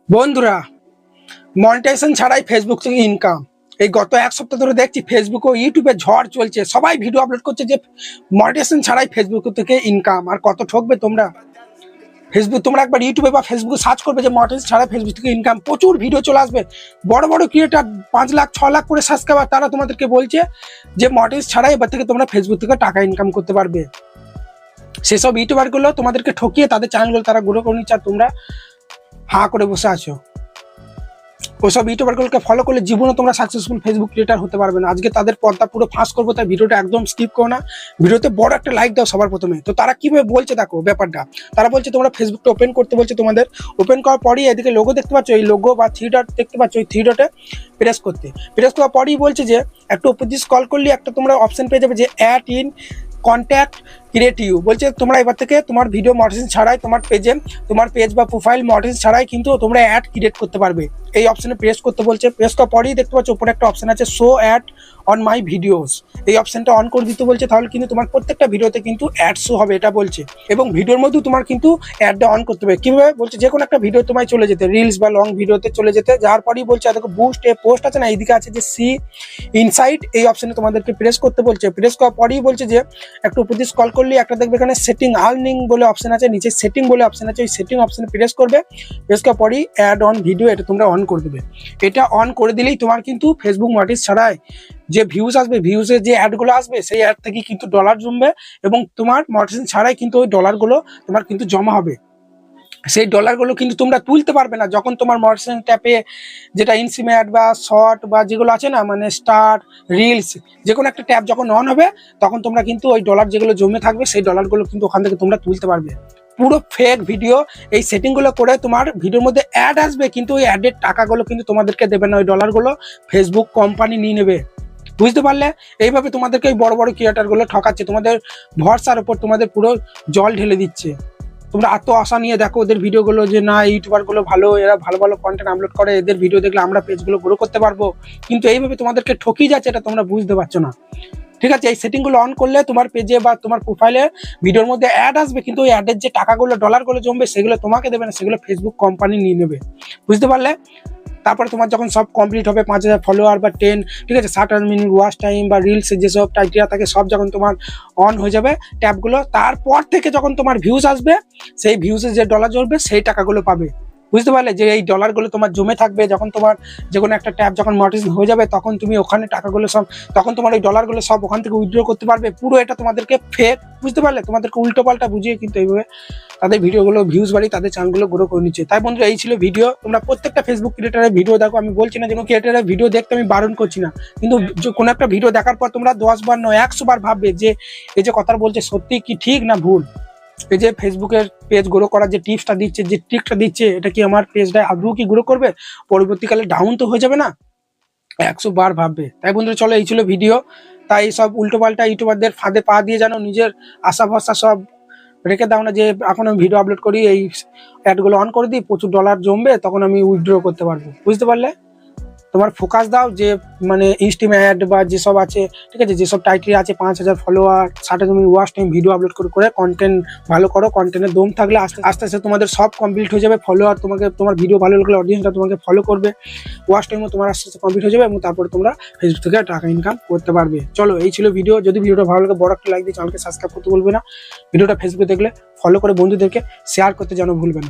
বন্ধুরা, মনিটাইজেশন ছাড়াই ফেসবুক থেকে ইনকাম। এই গত এক সপ্তাহ ধরে দেখছি ফেসবুক ও ইউটিউবে ঝড় চলছে, সবাই ভিডিও আপলোড করছে যে মনিটাইজেশন ছাড়াই ফেসবুক থেকে ইনকাম। আর কত ঠকবে তোমরা? তোমরা একবার ইউটিউবে বা ফেসবুকে সার্চ করবে যে মনিটাইজেশন ছাড়াই ফেসবুক থেকে ইনকাম, প্রচুর ভিডিও চলে আসবে। বড় বড় ক্রিয়েটার 5 লাখ 6 লাখ করে সাবস্ক্রাইবার, তারা তোমাদেরকে বলছে যে মনিটাইজেশন ছাড়াই এবার থেকে তোমরা ফেসবুক থেকে টাকা ইনকাম করতে পারবে। সেসব ইউটিউবারগুলো তোমাদেরকে ঠকিয়ে তাদের চ্যানেলগুলো তারা গ্রো করে নিচ্ছে, আর তোমরা হা করে বসে আছো। ওইসব ইউটিউবারগুলোকে ফলো করলে জীবনে তোমরা সাকসেসফুল ফেসবুক ক্রিয়েটার হতে পারবে না। আজকে তাদের পর্দা পুরো ফাঁস করবো, তাই ভিডিওটা একদম স্কিপ করো না। ভিডিওতে বড় একটা লাইক দাও সবার প্রথমে। তো তারা কিভাবে বলছে দেখো ব্যাপারটা। তারা বলছে তোমরা ফেসবুকটা ওপেন করতে বলছে, তোমাদের ওপেন করার পরই এদিকে লোগো দেখতে পাচ্ছ, এই লোগো বা 3 ডট দেখতে পাচ্ছ, ওই 3 ডটে প্রেস করতে। প্রেস করার পরই বলছে যে একটু উপর দিয়ে স্ক্রল করলে একটা তোমরা অপশন পেয়ে যাবে যে অ্যাড ইন কন্ট্যাক্ট ক্রিয়েটিভ। বলছে তোমরা এবার থেকে তোমার ভিডিও মনিটাইজেশন ছাড়াই তোমার পেজ বা প্রোফাইল মনিটাইজেশন ছাড়াই কিন্তু তোমরা অ্যাড ক্রিয়েট করতে পারবে। এই অপশনে প্রেস করতে বলছে। প্রেস করার পরেই দেখতে পাচ্ছ উপরে একটা অপশন আছে show ad on my videos. এই অপশনটা অন করে দিতে বলছে, তাহলে কিন্তু তোমার প্রত্যেকটা ভিডিওতে কিন্তু অ্যাড শো হবে, এটা বলছে। এবং ভিডিওর মধ্যেও তোমার কিন্তু অ্যাডটা অন করতে হবে। কিভাবে বলছে, যে কোনো একটা ভিডিও তোমায় চলে যেতে, রিলস বা লং ভিডিওতে চলে যেতে। যার পরেই বলছে দেখো বুস্ট এ পোস্ট আছে না, এইদিকে আছে যে সি ইনসাইট, এই অপশনে তোমাদেরকে প্রেস করতে বলছে। প্রেস করার পরেই বলছে যে একটু উপর দিয়ে স্ক্রল করলে একটা দেখবে এখানে সেটিং আর্নিং বলে অপশন আছে, নিচে সেটিং বলে অপশন আছে, ওই সেটিং অপশনে প্রেস করবে। প্রেস করার পরেই অ্যাড অন ভিডিও, এটা তোমরা অন করে দেবে। এটা অন করে দিলেই তোমার কিন্তু ফেসবুক মনিটাইজেশন ছাড়াই যে ভিউজ আসবে, ভিউজের যে অ্যাডগুলো আসবে, সেই অ্যাড থেকে কিন্তু ডলার জমবে এবং তোমার মনিটাইজেশন ছাড়াই কিন্তু ওই ডলারগুলো তোমার কিন্তু জমা হবে। সেই ডলারগুলো কিন্তু তোমরা তুলতে পারবে না যখন তোমার মনিটাইজেশন ট্যাপে, যেটা ইনসিমেট বা শর্ট বা যেগুলো আছে না, মানে স্টার রিলস, যে কোনো একটা ট্যাব যখন অন হবে তখন তোমরা কিন্তু ওই ডলার যেগুলো জমে থাকবে সেই ডলারগুলো কিন্তু ওখান থেকে তোমরা তুলতে পারবে। পুরো ফেক ভিডিও। এই সেটিংগুলো করে তোমার ভিডিওর মধ্যে অ্যাড আসবে, কিন্তু ওই অ্যাডের টাকাগুলো কিন্তু তোমাদেরকে দেবে না, ওই ডলারগুলো ফেসবুক কোম্পানি নিয়ে নেবে। বুঝতে পারলে? এইভাবে তোমাদেরকে ওই বড় বড় ক্রিয়েটারগুলো ঠকাচ্ছে, তোমাদের ভরসার উপর তোমাদের পুরো জল ঢেলে দিচ্ছে। তোমরা এত আশা নিয়ে দেখো ওদের ভিডিওগুলো যে না ইউটিউবারগুলো ভালো, এরা ভালো ভালো কন্টেন্ট আপলোড করে, এদের ভিডিও দেখলে আমরা পেজগুলো গ্রো করতে পারবো, কিন্তু এইভাবে তোমাদেরকে ঠকিয়ে যাচ্ছে, এটা তোমরা বুঝতে পারছো না। ঠিক আছে, এই সেটিংগুলো অন করলে তোমার পেজে বা তোমার প্রোফাইলে ভিডিওর মধ্যে অ্যাড আসবে, কিন্তু ওই অ্যাডের যে টাকাগুলো ডলারগুলো জমবে সেগুলো তোমাকে দেবে না, সেগুলো ফেসবুক কোম্পানি নিয়ে নেবে। বুঝতে পারলে? তারপরে তোমার যখন সব কমপ্লিট হবে, 5000 ফলোয়ার বা 10, ঠিক আছে, 60 মিনিট ওয়াচ টাইম বা রিলস যেসব টাইটেরিয়া থাকে সব যখন তোমার অন হয়ে যাবে ট্যাবগুলো, তারপর থেকে যখন তোমার ভিউজ আসবে, সেই ভিউজে যে ডলার জ্বলবে সেই টাকাগুলো পাবে। বুঝতে পারলে? যে এই ডলারগুলো তোমার জমে থাকবে, যখন তোমার যে কোনো একটা ট্যাব যখন মনিটাইজেশন হয়ে যাবে তখন তুমি ওখানে টাকাগুলো সব, তখন তোমার ওই ডলারগুলো সব ওখান থেকে উইথড্র করতে পারবে। পুরো এটা তোমাদেরকে ফেক। বুঝতে পারলে? তোমাদেরকে উল্টো পাল্টা বুঝিয়ে কিন্তু এইভাবে তাদের ভিডিওগুলো ভিউজ বাড়িয়ে তাদের চ্যানেলগুলো গ্রো করে নিচ্ছে। তাই বন্ধুরা, এই ছিল ভিডিও। তোমরা প্রত্যেকটা ফেসবুক ক্রিয়েটারের ভিডিও দেখো। আমি বলছি না যে কোনো ক্রিয়েটারের ভিডিও দেখতে আমি বারণ করছি না, কিন্তু কোনো একটা ভিডিও দেখার পর তোমরা 10 বার নয় 100 বার ভাববে যে এই যে কথা বলছে সত্যি কি ঠিক না ভুল। এই যে ফেসবুকের পেজ গ্রো করার যে টিপসটা দিচ্ছে, যে ট্রিকটা দিচ্ছে, এটা কি আমার পেজটা আদৌ কি গ্রো করবে? পরবর্তীকালে ডাউন তো হয়ে যাবে না? 100 বার ভাববে। তাই বন্ধুরা চলো, এই ছিল ভিডিও। তাই সব উল্টো পাল্টা ইউটিউবারদের ফাঁদে পা দিয়ে যেন নিজের আশা ভরসা সব রেখে দাও না, যে এখন আমি ভিডিও আপলোড করি, এই অ্যাডগুলো অন করে দিই, প্রচুর ডলার জমবে, তখন আমি উইথড্র করতে পারবো। বুঝতে পারলে? তোমার ফোকাস দাও যে মানে ইনস্টিমেট বা যেসব আছে, ঠিক আছে, যেসব টাইটেল আছে 5000 follower, 60 minute watch time video upload করে কন্টেন্ট ভালো করো। কন্টেন্টের দম থাকলে আস্তে আস্তে তোমাদের সব কমপ্লিট হয়ে যাবে। ফলোয়ার, তোমার ভিডিও ভালো লাগলে অডিয়েন্সটা তোমাকে ফলো করবে, ওয়াচ টাইমও তোমার আস্তে আস্তে কমপ্লিট হয়ে যাবে, এবং তারপরে তোমরা ফেসবুক থেকে টাকা ইনকাম করতে পারবে। চলো, এই ছিল ভিডিও। যদি ভিডিওটা ভালো লাগে বড় একটা লাইক দিয়ে চ্যানেলকে সাবস্ক্রাইব করতে বলবে না। ভিডিওটা ফেসবুকে দেখলে ফলো করে বন্ধুদেরকে শেয়ার করতে যেন ভুলবে না।